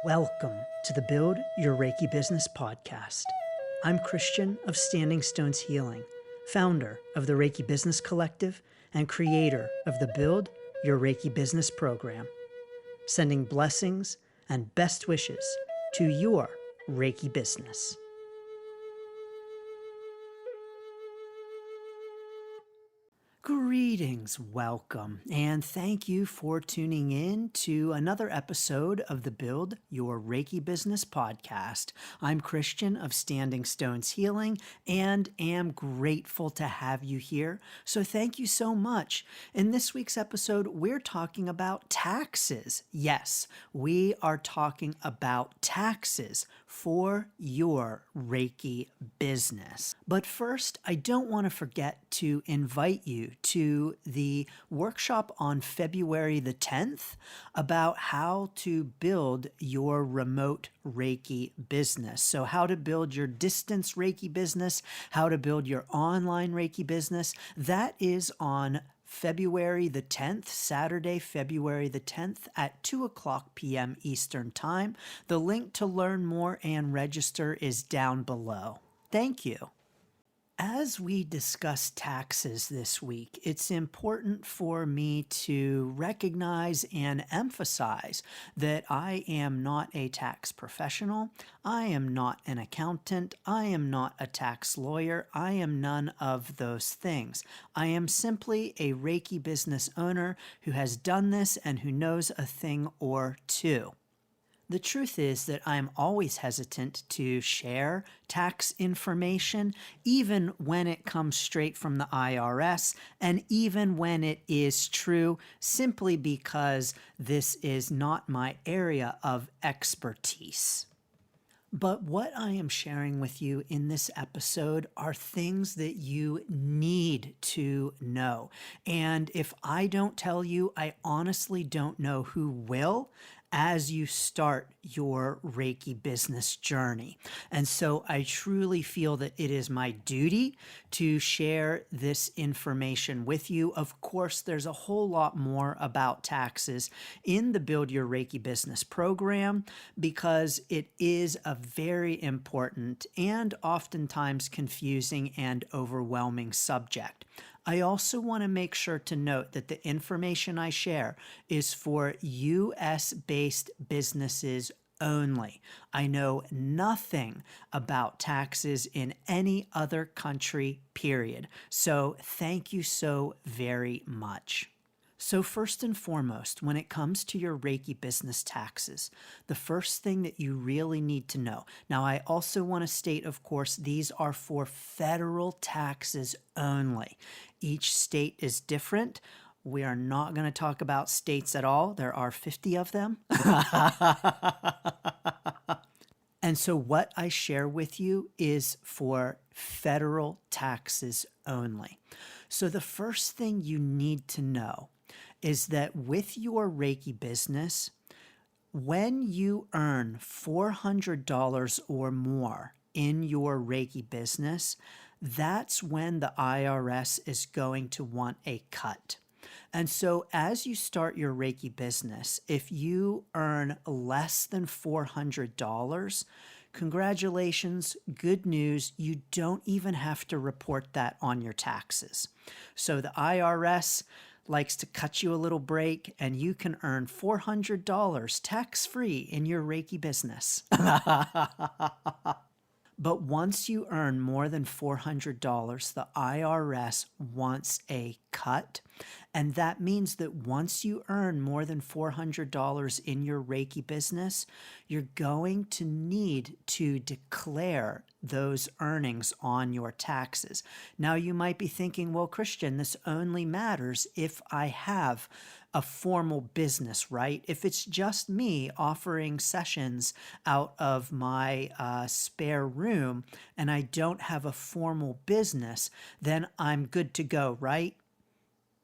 Welcome to the Build Your Reiki Business podcast. I'm Christian of Standing Stones Healing, founder of the Reiki Business Collective and creator of the Build Your Reiki Business program, sending blessings and best wishes to your Reiki business. Greetings, welcome, and thank you for tuning in to another episode of the Build Your Reiki Business podcast. I'm Christian of Standing Stones Healing and am grateful to have you here. So thank you so much. In this week's episode, we're talking about taxes. Yes, we are talking about taxes for your Reiki business. But first, I don't want to forget to invite you to the workshop on February the 10th about how to build your remote Reiki business. So how to build your distance Reiki business, how to build your online Reiki business. That is on February the 10th, Saturday, February the 10th at 2:00 p.m. Eastern Time. The link to learn more and register is down below. Thank you. As we discuss taxes this week, it's important for me to recognize and emphasize that I am not a tax professional. I am not an accountant. I am not a tax lawyer. I am none of those things. I am simply a Reiki business owner who has done this and who knows a thing or two. The truth is that I'm always hesitant to share tax information, even when it comes straight from the IRS, and even when it is true, simply because this is not my area of expertise. But what I am sharing with you in this episode are things that you need to know. And if I don't tell you, I honestly don't know who will as you start your Reiki business journey. And so I truly feel that it is my duty to share this information with you. Of course, there's a whole lot more about taxes in the Build Your Reiki Business program because it is a very important and oftentimes confusing and overwhelming subject. I also want to make sure to note that the information I share is for US-based businesses only. I know nothing about taxes in any other country, period. So thank you so very much. So first and foremost, when it comes to your Reiki business taxes, the first thing that you really need to know. Now, I also want to state, of course, these are for federal taxes only. Each state is different. We are not going to talk about states at all. There are 50 of them. And so what I share with you is for federal taxes only. So the first thing you need to know is that with your Reiki business, when you earn $400 or more in your Reiki business, that's when the IRS is going to want a cut. And so as you start your Reiki business, if you earn less than $400, congratulations, good news, you don't even have to report that on your taxes. So the IRS likes to cut you a little break and you can earn $400 tax-free in your Reiki business. But once you earn more than $400, the IRS wants a cut. And that means that once you earn more than $400 in your Reiki business, you're going to need to declare those earnings on your taxes. Now, you might be thinking, well, Christian, this only matters if I have a formal business, right? If it's just me offering sessions out of my spare room and I don't have a formal business, then I'm good to go, right?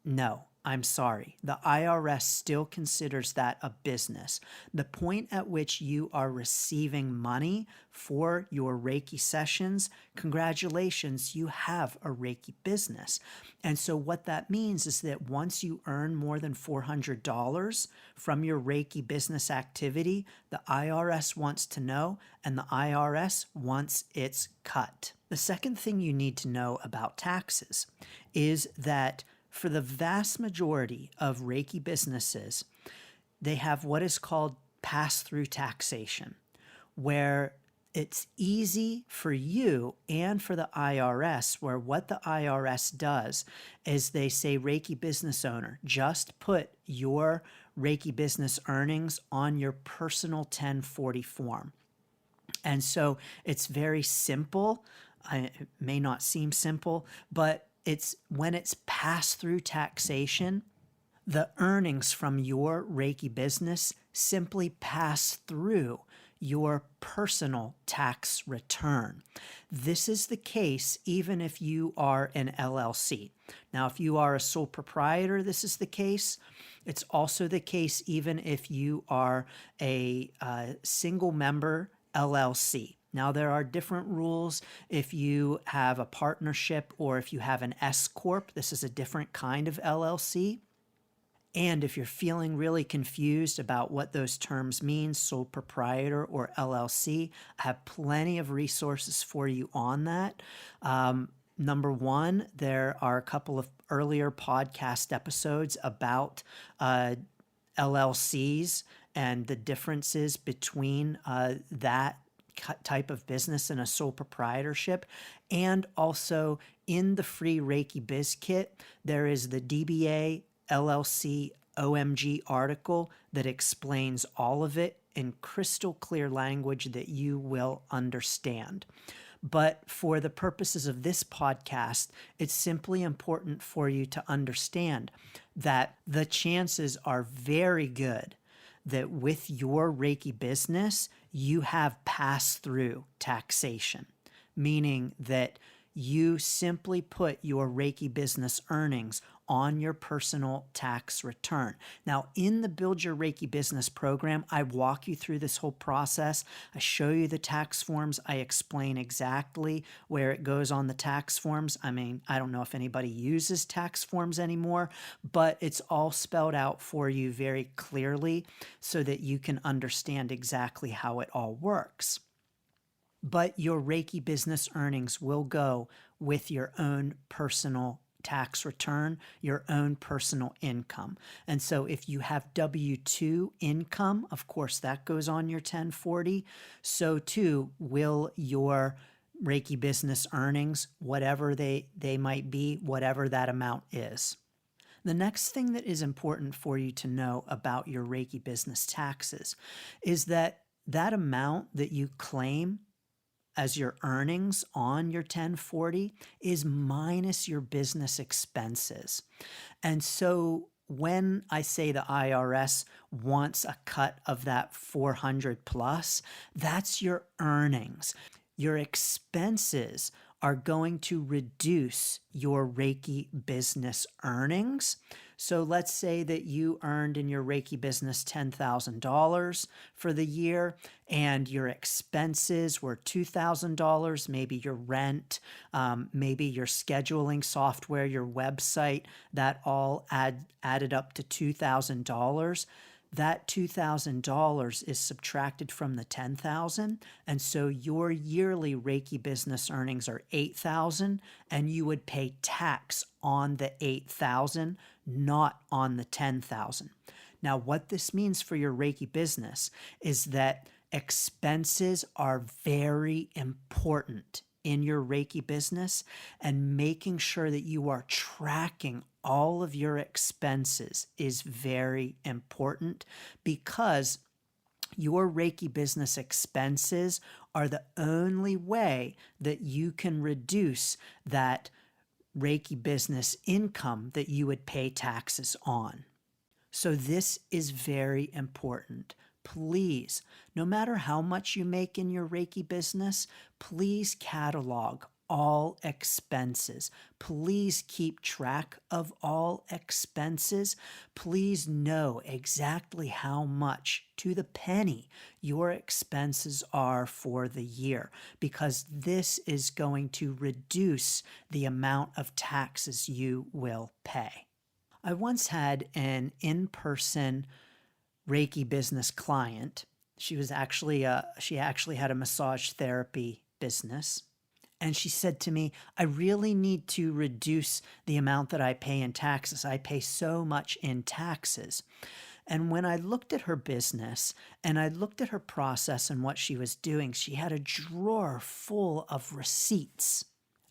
No, I'm sorry, the IRS still considers that a business. The point at which you are receiving money for your Reiki sessions, congratulations, you have a Reiki business. And so what that means is that once you earn more than $400 from your Reiki business activity, the IRS wants to know, and the IRS wants its cut. The second thing you need to know about taxes is that for the vast majority of Reiki businesses, they have what is called pass-through taxation, where it's easy for you and for the IRS, where what the IRS does is they say, Reiki business owner, just put your Reiki business earnings on your personal 1040 form. And so it's very simple. It may not seem simple, but it's when it's passed through taxation, the earnings from your Reiki business simply pass through your personal tax return. This is the case even if you are an LLC. Now, if you are a sole proprietor, this is the case. It's also the case even if you are a single member LLC. Now, there are different rules if you have a partnership or if you have an S Corp. This is a different kind of LLC. And if you're feeling really confused about what those terms mean, sole proprietor or LLC, I have plenty of resources for you on that. Number one, there are a couple of earlier podcast episodes about LLCs and the differences between that type of business and a sole proprietorship. And also in the free Reiki Biz Kit, there is the DBA LLC OMG article that explains all of it in crystal clear language that you will understand. But for the purposes of this podcast, it's simply important for you to understand that the chances are very good that with your Reiki business, you have pass-through taxation, meaning that you simply put your Reiki business earnings on your personal tax return. Now, in the Build Your Reiki Business program, I walk you through this whole process. I show you the tax forms. I explain exactly where it goes on the tax forms. I mean, I don't know if anybody uses tax forms anymore, but it's all spelled out for you very clearly so that you can understand exactly how it all works. But your Reiki business earnings will go with your own personal tax return, your own personal income. And so if you have W-2 income, of course, that goes on your 1040. So too will your Reiki business earnings, whatever they might be, whatever that amount is. The next thing that is important for you to know about your Reiki business taxes is that that amount that you claim as your earnings on your 1040 is minus your business expenses. And so when I say the IRS wants a cut of that 400 plus, that's your earnings. Your expenses are going to reduce your Reiki business earnings. So let's say that you earned in your Reiki business $10,000 for the year and your expenses were $2,000, maybe your rent, maybe your scheduling software, your website, that all added up to $2,000. That $2,000 is subtracted from the $10,000, and so your yearly Reiki business earnings are $8,000, and you would pay tax on the $8,000, not on the $10,000. Now, what this means for your Reiki business is that expenses are very important in your Reiki business, and making sure that you are tracking all of your expenses is very important, because your Reiki business expenses are the only way that you can reduce that Reiki business income that you would pay taxes on. So this is very important. Please, no matter how much you make in your Reiki business, please catalog all expenses. Please keep track of all expenses. Please know exactly how much to the penny your expenses are for the year, because this is going to reduce the amount of taxes you will pay. I once had an in-person Reiki business client. She actually had a massage therapy business. And she said to me, I really need to reduce the amount that I pay in taxes. I pay so much in taxes. And when I looked at her business and I looked at her process and what she was doing, she had a drawer full of receipts.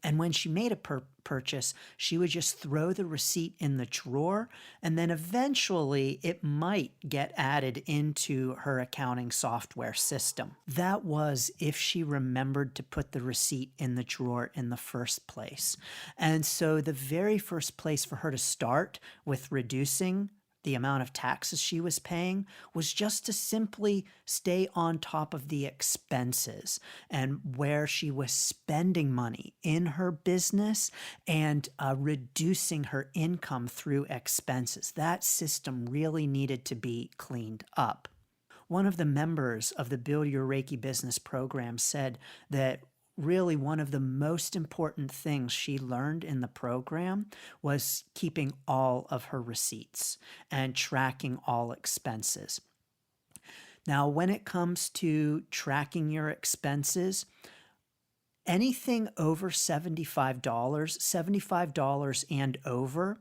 And when she made a purchase, she would just throw the receipt in the drawer, and then eventually it might get added into her accounting software system. That was if she remembered to put the receipt in the drawer in the first place. And so the very first place for her to start with reducing the amount of taxes she was paying was just to simply stay on top of the expenses and where she was spending money in her business and reducing her income through expenses. That system really needed to be cleaned up. One of the members of the Build Your Reiki Business program said that really one of the most important things she learned in the program was keeping all of her receipts and tracking all expenses. Now, when it comes to tracking your expenses, anything over $75 and over,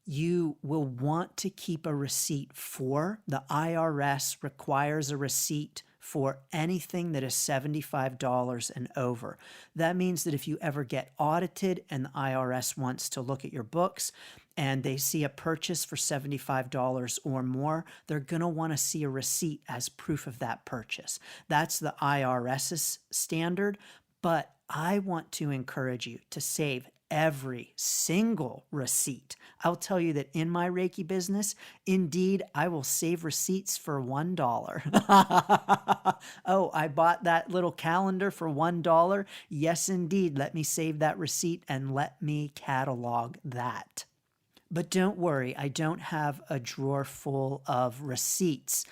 you will want to keep a receipt for. The IRS requires a receipt for anything that is $75 and over. That means that if you ever get audited and the IRS wants to look at your books and they see a purchase for $75 or more, they're going to want to see a receipt as proof of that purchase. That's the IRS's standard, but I want to encourage you to save every single receipt. I'll tell you that in my Reiki business, indeed, I will save receipts for $1. Oh, I bought that little calendar for $1. Yes, indeed. Let me save that receipt and let me catalog that. But don't worry, I don't have a drawer full of receipts.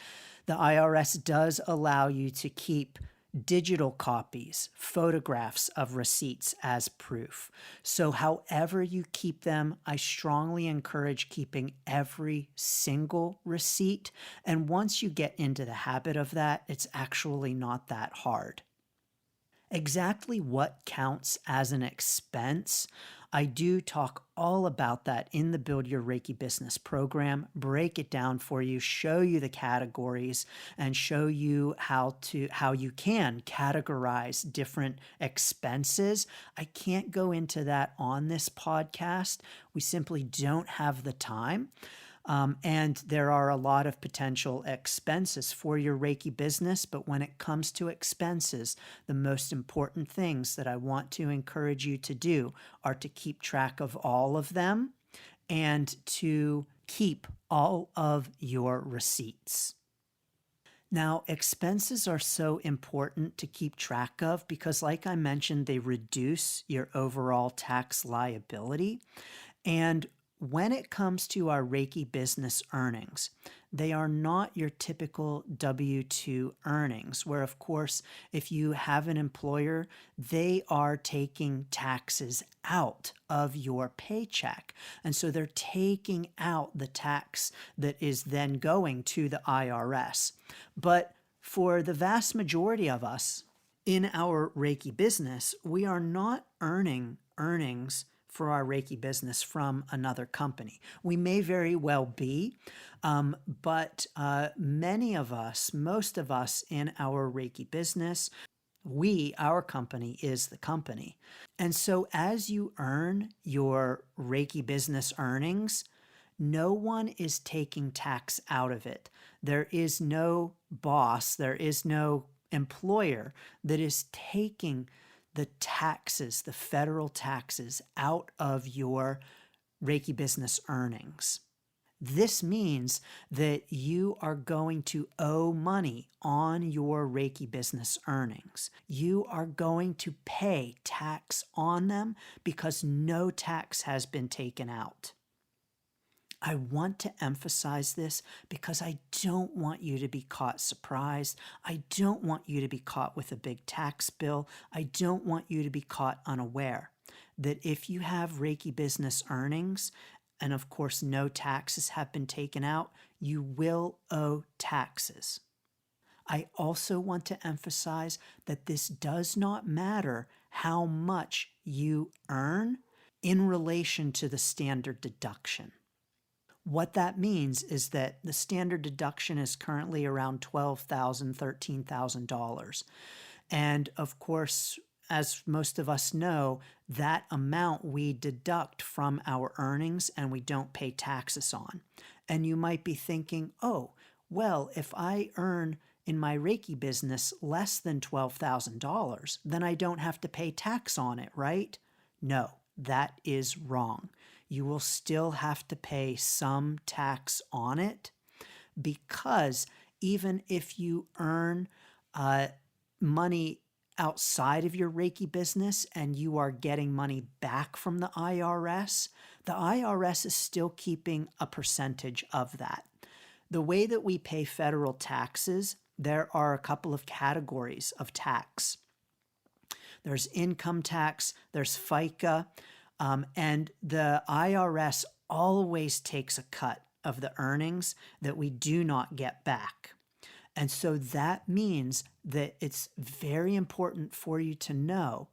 The IRS does allow you to keep digital copies, photographs of receipts as proof. So however you keep them, I strongly encourage keeping every single receipt. And once you get into the habit of that, it's actually not that hard. Exactly what counts as an expense, I do talk all about that in the Build Your Reiki Business program, break it down for you, show you the categories, and show you how you can categorize different expenses. I can't go into that on this podcast. We simply don't have the time. And there are a lot of potential expenses for your Reiki business. But when it comes to expenses, the most important things that I want to encourage you to do are to keep track of all of them and to keep all of your receipts. Now, expenses are so important to keep track of because, like I mentioned, they reduce your overall tax liability. And when it comes to our Reiki business earnings, they are not your typical W-2 earnings, where, of course, if you have an employer, they are taking taxes out of your paycheck. And so they're taking out the tax that is then going to the IRS. But for the vast majority of us in our Reiki business, we are not earning earnings for our Reiki business from another company. We may very well be, but many of us, most of us in our Reiki business, our company is the company. And so as you earn your Reiki business earnings, no one is taking tax out of it. There is no boss, there is no employer that is taking the taxes, the federal taxes, out of your Reiki business earnings. This means that you are going to owe money on your Reiki business earnings. You are going to pay tax on them because no tax has been taken out. I want to emphasize this because I don't want you to be caught surprised. I don't want you to be caught with a big tax bill. I don't want you to be caught unaware that if you have Reiki business earnings, and of course no taxes have been taken out, you will owe taxes. I also want to emphasize that this does not matter how much you earn in relation to the standard deduction. What that means is that the standard deduction is currently around $12,000, $13,000. And of course, as most of us know, that amount we deduct from our earnings and we don't pay taxes on. And you might be thinking, oh, well, if I earn in my Reiki business less than $12,000, then I don't have to pay tax on it, right? No, that is wrong. You will still have to pay some tax on it because even if you earn money outside of your Reiki business and you are getting money back from the IRS is still keeping a percentage of that. The way that we pay federal taxes, there are a couple of categories of tax. There's income tax, there's FICA, and the IRS always takes a cut of the earnings that we do not get back. And so that means that it's very important for you to know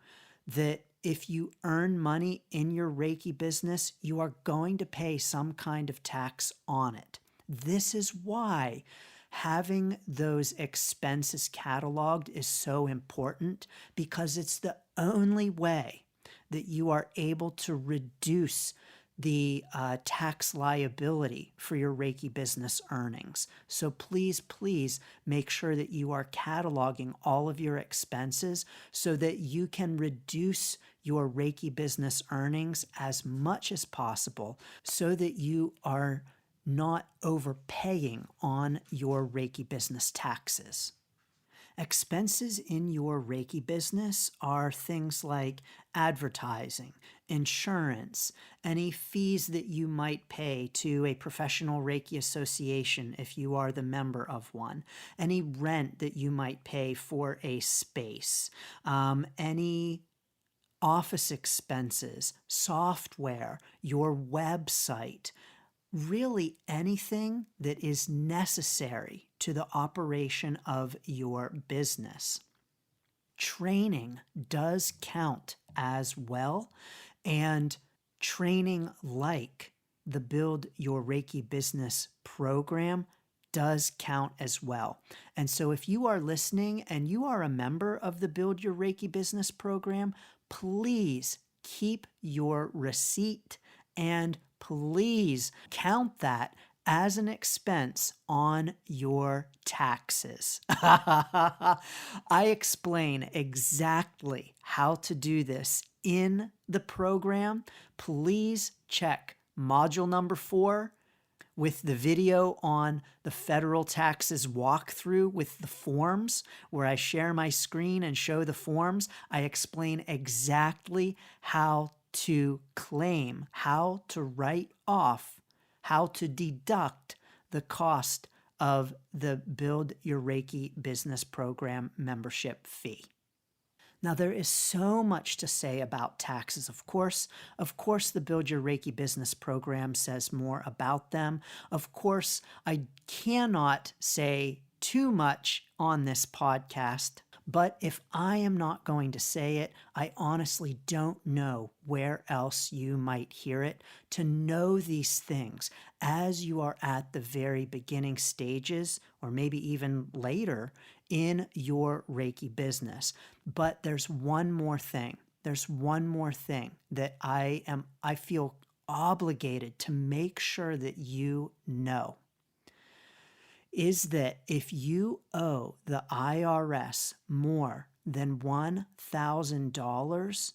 that if you earn money in your Reiki business, you are going to pay some kind of tax on it. This is why having those expenses cataloged is so important, because it's the only way that you are able to reduce the tax liability for your Reiki business earnings. So please, please make sure that you are cataloging all of your expenses so that you can reduce your Reiki business earnings as much as possible so that you are not overpaying on your Reiki business taxes. Expenses in your Reiki business are things like advertising, insurance, any fees that you might pay to a professional Reiki association if you are the member of one, any rent that you might pay for a space, any office expenses, software, your website, really anything that is necessary to the operation of your business. Training does count as well, and training like the Build Your Reiki Business program does count as well. And so if you are listening and you are a member of the Build Your Reiki Business program, please keep your receipt and please count that as an expense on your taxes. I explain exactly how to do this in the program. Please check module number 4 with the video on the federal taxes walkthrough with the forms, where I share my screen and show the forms. I explain exactly how to claim, how to write off, how to deduct the cost of the Build Your Reiki Business Program membership fee. Now, there is so much to say about taxes, of course. Of course, the Build Your Reiki Business program says more about them. Of course, I cannot say too much on this podcast, but if I am not going to say it, I honestly don't know where else you might hear it. To know these things as you are at the very beginning stages, or maybe even later, in your Reiki business. But there's one more thing. There's one more thing that I feel obligated to make sure that you know, is that if you owe the IRS more than $1,000,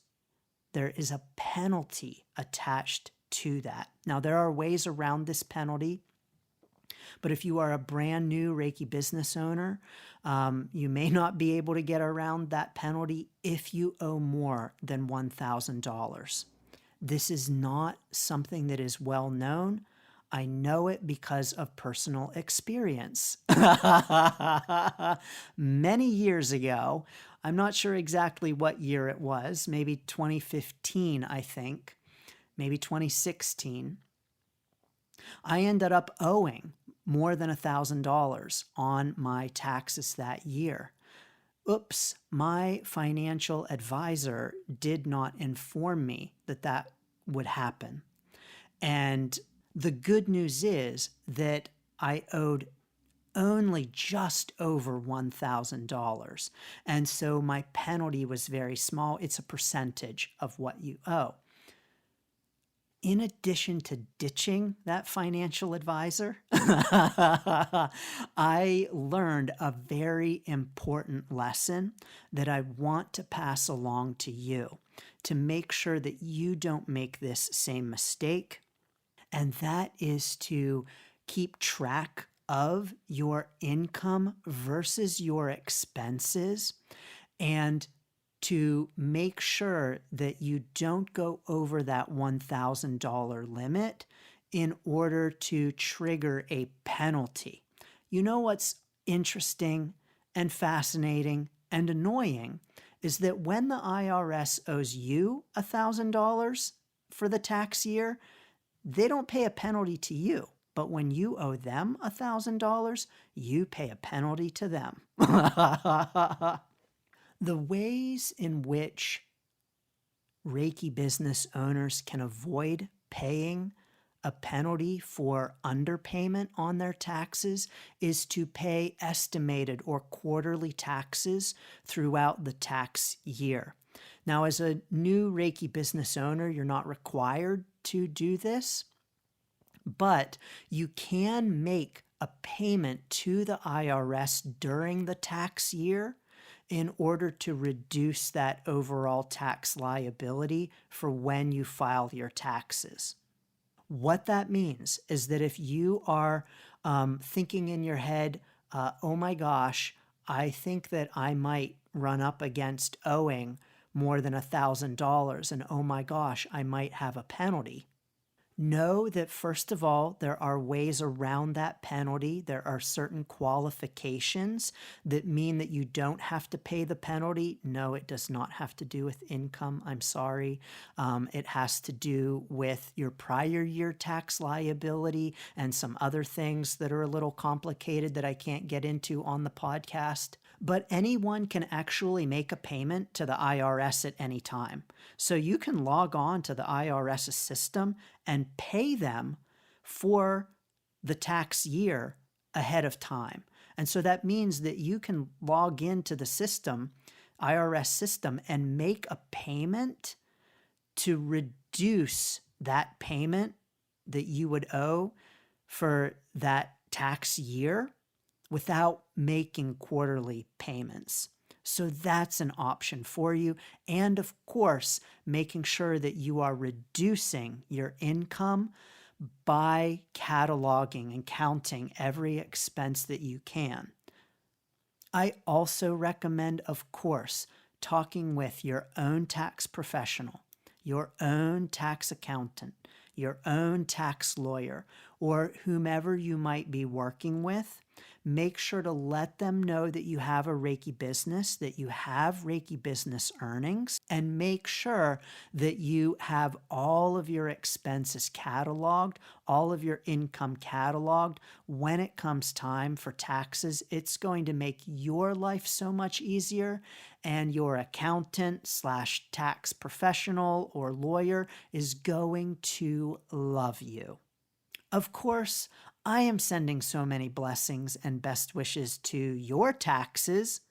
there is a penalty attached to that. Now, there are ways around this penalty, but if you are a brand new Reiki business owner, you may not be able to get around that penalty if you owe more than $1,000. This is not something that is well known. I know it because of personal experience. Many years ago, I'm not sure exactly what year it was, maybe 2015, I think, maybe 2016, I ended up owing more than $1,000 on my taxes that year. Oops, my financial advisor did not inform me that that would happen. And the good news is that I owed only just over $1,000. And so my penalty was very small. It's a percentage of what you owe. In addition to ditching that financial advisor, I learned a very important lesson that I want to pass along to you to make sure that you don't make this same mistake. And that is to keep track of your income versus your expenses, and to make sure that you don't go over that $1,000 limit in order to trigger a penalty. You know what's interesting and fascinating and annoying is that when the IRS owes you $1,000 for the tax year, they don't pay a penalty to you. But when you owe them $1,000, you pay a penalty to them. The ways in which Reiki business owners can avoid paying a penalty for underpayment on their taxes is to pay estimated or quarterly taxes throughout the tax year. Now, as a new Reiki business owner, you're not required to do this, but you can make a payment to the IRS during the tax year in order to reduce that overall tax liability for when you file your taxes. What that means is that if you are thinking in your head, oh my gosh, I think that I might run up against owing more than $1,000, and oh my gosh, I might have a penalty. Know that, first of all, there are ways around that penalty. There are certain qualifications that mean that you don't have to pay the penalty. No, it does not have to do with income. I'm sorry. It has to do with your prior year tax liability and some other things that are a little complicated that I can't get into on the podcast. But anyone can actually make a payment to the IRS at any time. So you can log on to the IRS's system and pay them for the tax year ahead of time. And so that means that you can log into the system, IRS system, and make a payment to reduce that payment that you would owe for that tax year without making quarterly payments. So that's an option for you. And of course, making sure that you are reducing your income by cataloging and counting every expense that you can. I also recommend, of course, talking with your own tax professional, your own tax accountant, your own tax lawyer, or whomever you might be working with. Make sure to let them know that you have a Reiki business, that you have Reiki business earnings, and make sure that you have all of your expenses cataloged, all of your income cataloged. When it comes time for taxes, it's going to make your life so much easier, and your accountant/tax professional or lawyer is going to love you. Of course, I am sending so many blessings and best wishes to your taxes,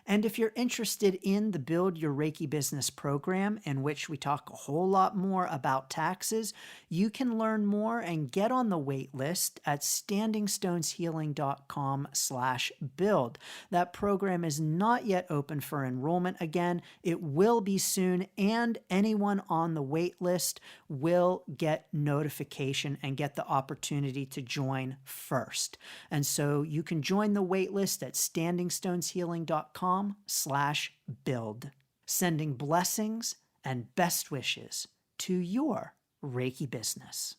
And if you're interested in the Build Your Reiki Business program, in which we talk a whole lot more about taxes, you can learn more and get on the wait list at standingstoneshealing.com/build. That program is not yet open for enrollment again. It will be soon, and anyone on the wait list will get notification and get the opportunity to join first. And so you can join the wait list at standingstoneshealing.com/build. Sending blessings and best wishes to your Reiki business.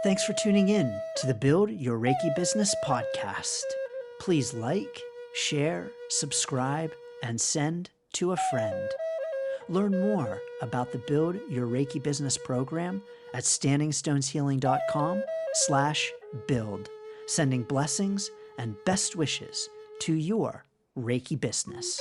Thanks for tuning in to the Build Your Reiki Business podcast. Please like, share, subscribe, and send to a friend. Learn more about the Build Your Reiki Business program at standingstoneshealing.com/build. Sending blessings and best wishes to your Reiki business.